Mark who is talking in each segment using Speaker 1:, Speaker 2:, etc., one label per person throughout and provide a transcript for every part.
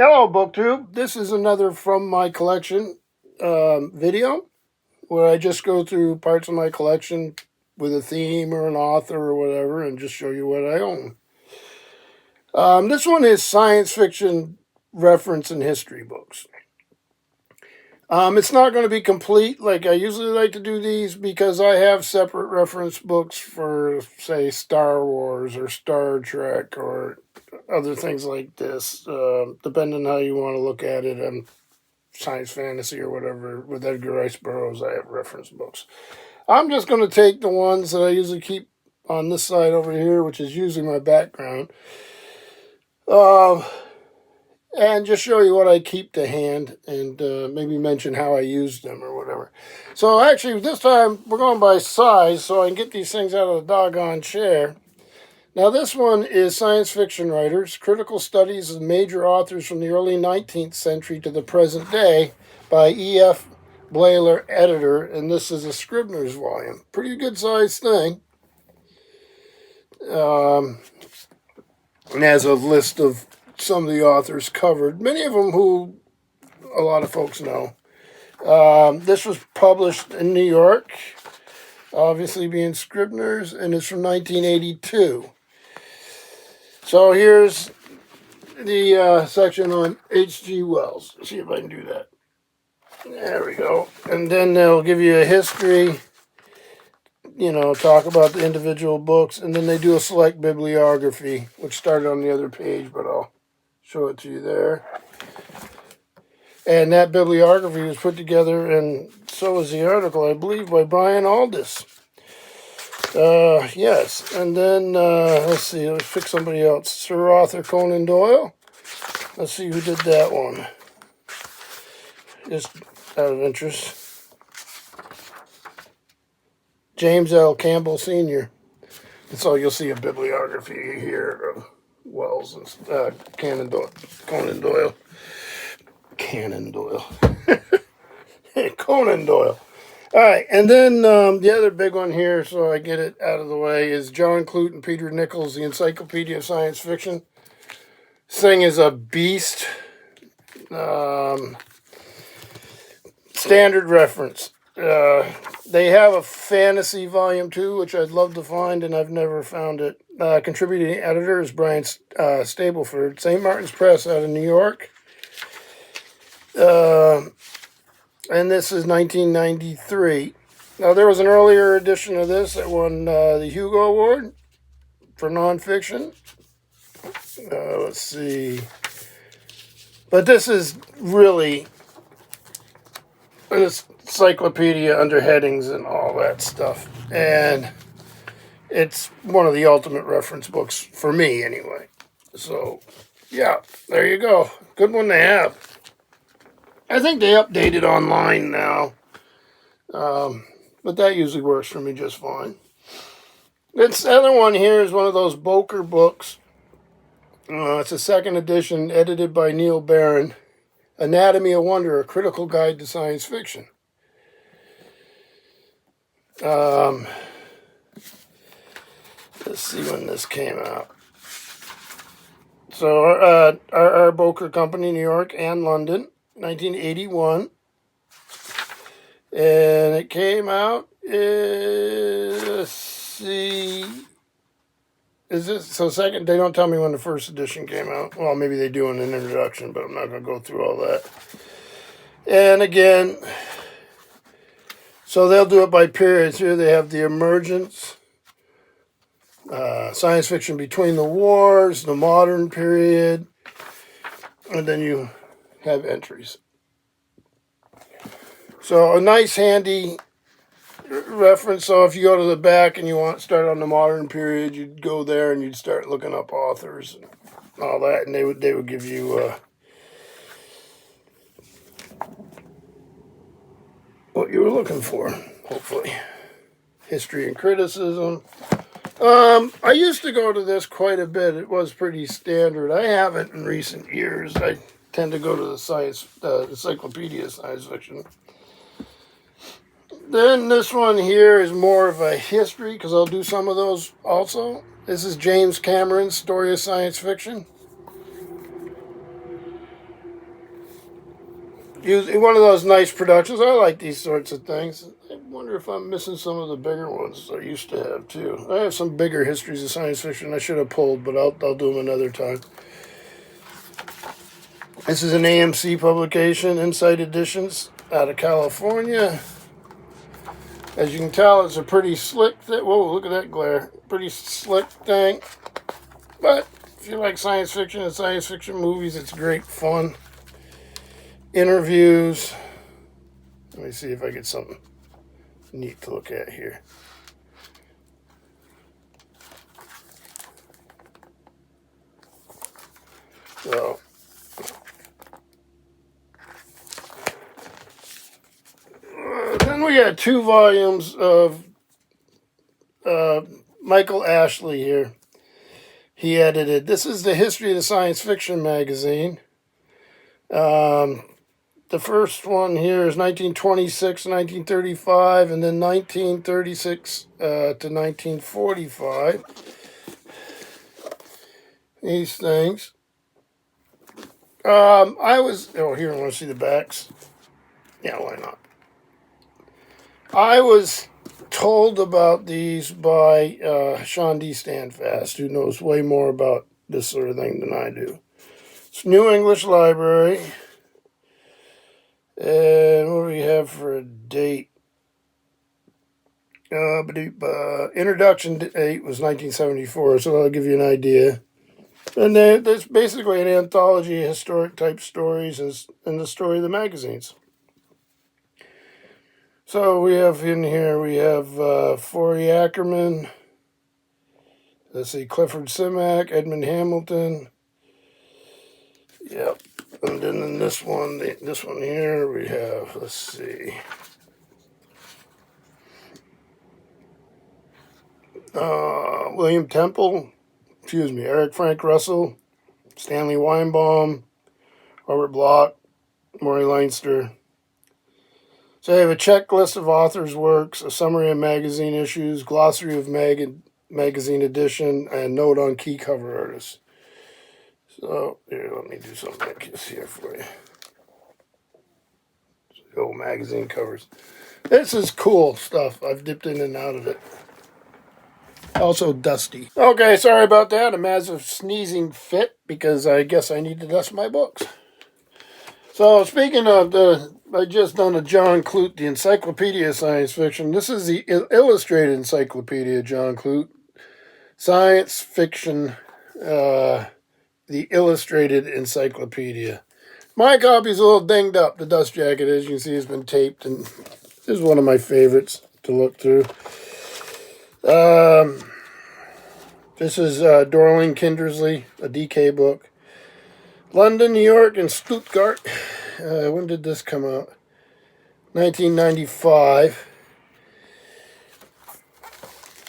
Speaker 1: Hello, BookTube. This is another from my collection video where I just go through parts of my collection with a theme or an author or whatever and just show you what I own. This one is science fiction reference and history books. It's not going to be complete like I usually like to do these because I have separate reference books for, say, Star Wars or Star Trek or other things like this, depending on how you want to look at it. And science fantasy or whatever. With Edgar Rice Burroughs, I have reference books. I'm just going to take the ones that I usually keep on this side over here, which is usually my background, and just show you what I keep to hand and maybe mention how I use them or whatever. So actually, this time we're going by size so I can get these things out of the doggone chair. Now this one is Science Fiction Writers, Critical Studies of Major Authors from the Early 19th Century to the Present Day by E.F. Blailer, editor, and this is a Scribner's volume. Pretty good sized thing. And has a list of some of the authors covered, many of them who a lot of folks know. This was published in New York, obviously being Scribner's, and it's from 1982. So here's the section on H.G. Wells. Let's see if I can do that. There we go. And then they'll give you a history, talk about the individual books, and then they do a select bibliography, which started on the other page, but I'll show it to you there. And that bibliography was put together, and so is the article, I believe, by Brian Aldiss. Yes, and then, let's see, let's pick somebody else. Sir Arthur Conan Doyle. Let's see who did that one. Just out of interest. James L. Campbell Sr. And so you'll see a bibliography here of Wells and Conan Doyle. Conan Doyle. Conan Doyle. All right, and then the other big one here, so I get it out of the way, is John Clute and Peter Nichols, The Encyclopedia of Science Fiction. This thing is a beast. Standard reference. They have a fantasy volume 2, which I'd love to find, and I've never found it. Contributing editor is Brian Stableford, St. Martin's Press out of New York. And this is 1993. Now, there was an earlier edition of this that won the Hugo Award for nonfiction. Let's see. But this is really an encyclopedia under headings and all that stuff. And it's one of the ultimate reference books for me, anyway. So, yeah, there you go. Good one to have. I think they update it online now, but that usually works for me just fine. This other one here is one of those Boker books. It's a second edition, edited by Neil Barron. Anatomy of Wonder, A Critical Guide to Science Fiction. Let's see when this came out. So, our Boker Company, New York and London. 1981, and it came out, let's see, is this, so second, they don't tell me when the first edition came out. Well, maybe they do in an introduction, but I'm not going to go through all that. And again, so they'll do it by periods. Here they have the emergence, science fiction between the wars, the modern period, and then you have entries. So a nice handy reference. So if you go to the back and you want to start on the modern period, you'd go there and you'd start looking up authors and all that, and they would give you what you were looking for, hopefully. History and criticism. I used to go to this quite a bit. It was pretty standard. I haven't in recent years. I tend to go to the Encyclopedia of Science Fiction. Then this one here is more of a history, because I'll do some of those also. This is James Cameron's Story of Science Fiction. one of those nice productions. I like these sorts of things. I wonder if I'm missing some of the bigger ones I used to have too. I have some bigger histories of science fiction I should have pulled, but I'll do them another time. This is an AMC publication, Insight Editions, out of California. As you can tell, it's a pretty slick thing. Whoa, look at that glare. Pretty slick thing. But if you like science fiction and science fiction movies, it's great fun. Interviews. Let me see if I get something neat to look at here. So, then we got 2 volumes of Michael Ashley here. He edited. This is the History of the Science Fiction magazine. The first one here is 1926, 1935, and then 1936 to 1945. These things. Here, I want to see the backs. Yeah, why not? I was told about these by Sean D. Standfast, who knows way more about this sort of thing than I do. It's New English Library. And what do we have for a date? Introduction date was 1974, so that'll give you an idea. And there's basically an anthology of historic type stories and the story of the magazines. So we have in here, we have Forey Ackerman, let's see, Clifford Simak, Edmund Hamilton. Yep. And then in this one here, we have, let's see, William Temple, Eric Frank Russell, Stanley Weinbaum, Robert Bloch, Maury Leinster. So I have a checklist of authors' works, a summary of magazine issues, glossary of magazine edition, and note on key cover artists. So, here, let me do something like this here for you. The old magazine covers. This is cool stuff. I've dipped in and out of it. Also dusty. Okay, sorry about that. A massive sneezing fit because I guess I need to dust my books. So, speaking of I just done a John Clute, the Encyclopedia of Science Fiction. This is the illustrated Encyclopedia, John Clute. Science Fiction, the illustrated encyclopedia. My copy's a little dinged up. The dust jacket, as you can see, has been taped, and this is one of my favorites to look through. This is Dorling Kindersley, a DK book. London, New York, and Stuttgart. When did this come out? 1995.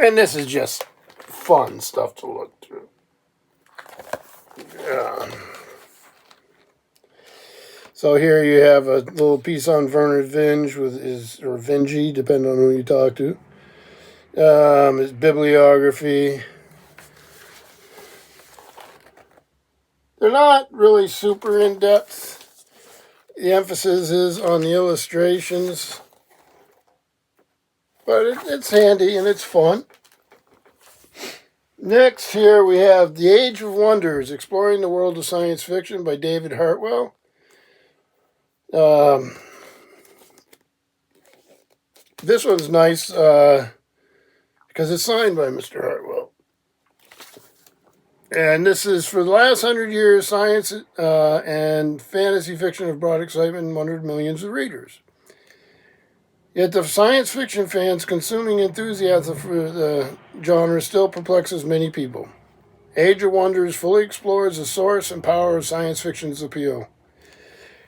Speaker 1: And this is just fun stuff to look through. So here you have a little piece on Werner Vinge or Vinge, depending on who you talk to. His bibliography. They're not really super in-depth. The emphasis is on the illustrations. But it's handy and it's fun. Next here we have The Age of Wonders, Exploring the World of Science Fiction by David Hartwell. This one's nice because it's signed by Mr. Hartwell. And this is for the last 100 years, science and fantasy fiction have brought excitement and wondered millions of readers. Yet the science fiction fans' consuming enthusiasm for the genre still perplexes many people. Age of Wonders fully explores the source and power of science fiction's appeal.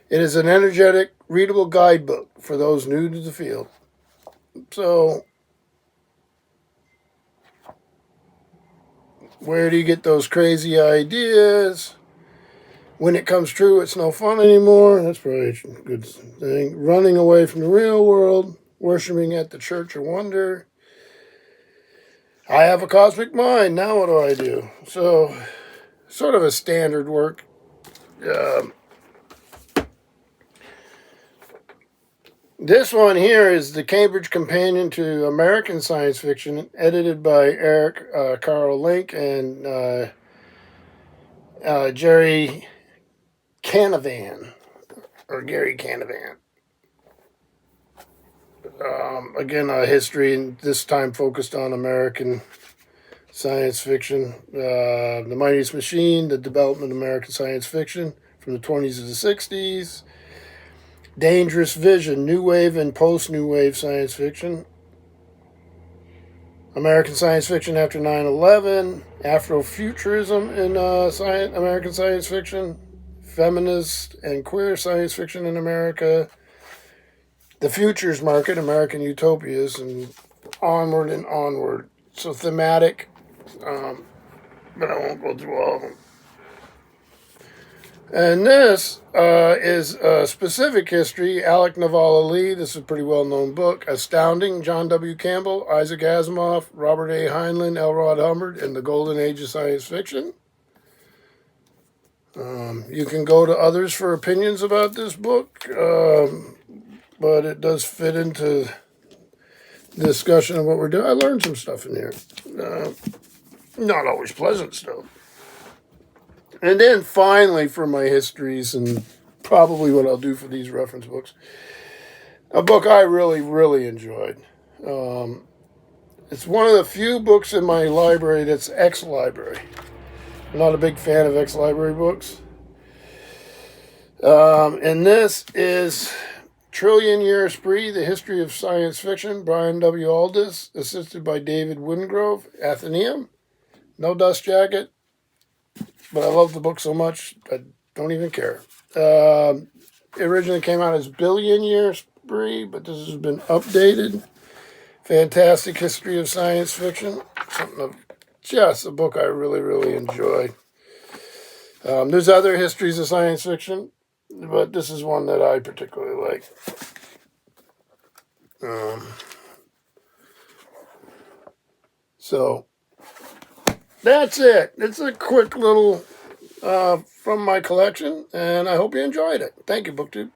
Speaker 1: It is an energetic, readable guidebook for those new to the field. So, where do you get those crazy ideas? When it comes true, it's no fun anymore. That's probably a good thing. Running away from the real world. Worshipping at the Church of Wonder. I have a cosmic mind. Now what do I do? So, sort of a standard work. This one here is the Cambridge Companion to American Science Fiction, edited by Eric Carl Link and Jerry Canavan, or Gary Canavan. Again, history, and this time focused on American science fiction. The Mightiest Machine, the development of American science fiction from the 20s to the 60s. Dangerous Vision, New Wave and Post-New Wave Science Fiction. American Science Fiction after 9/11. Afrofuturism in American Science Fiction. Feminist and queer science fiction in America. The Futures Market, American Utopias, and onward and onward. So thematic, but I won't go through all of them. And this is Specific History, Alec Navala Lee. This is a pretty well-known book. Astounding, John W. Campbell, Isaac Asimov, Robert A. Heinlein, L. Rod Hubbard, and the Golden Age of Science Fiction. You can go to others for opinions about this book, but it does fit into the discussion of what we're doing. I learned some stuff in here. Not always pleasant stuff. And then finally, for my histories, and probably what I'll do for these reference books, a book I really, really enjoyed. It's one of the few books in my library that's ex-library. I'm not a big fan of ex-library books. And this is Trillion Year Spree, The History of Science Fiction, Brian W. Aldiss, assisted by David Wingrove, Athenaeum. No dust jacket. But I love the book so much, I don't even care. It originally came out as Billion Year Spree, but this has been updated. Fantastic history of science fiction. Just a book I really, really enjoy. There's other histories of science fiction, but this is one that I particularly like. So that's it. It's a quick little from my collection, and I hope you enjoyed it. Thank you, BookTube.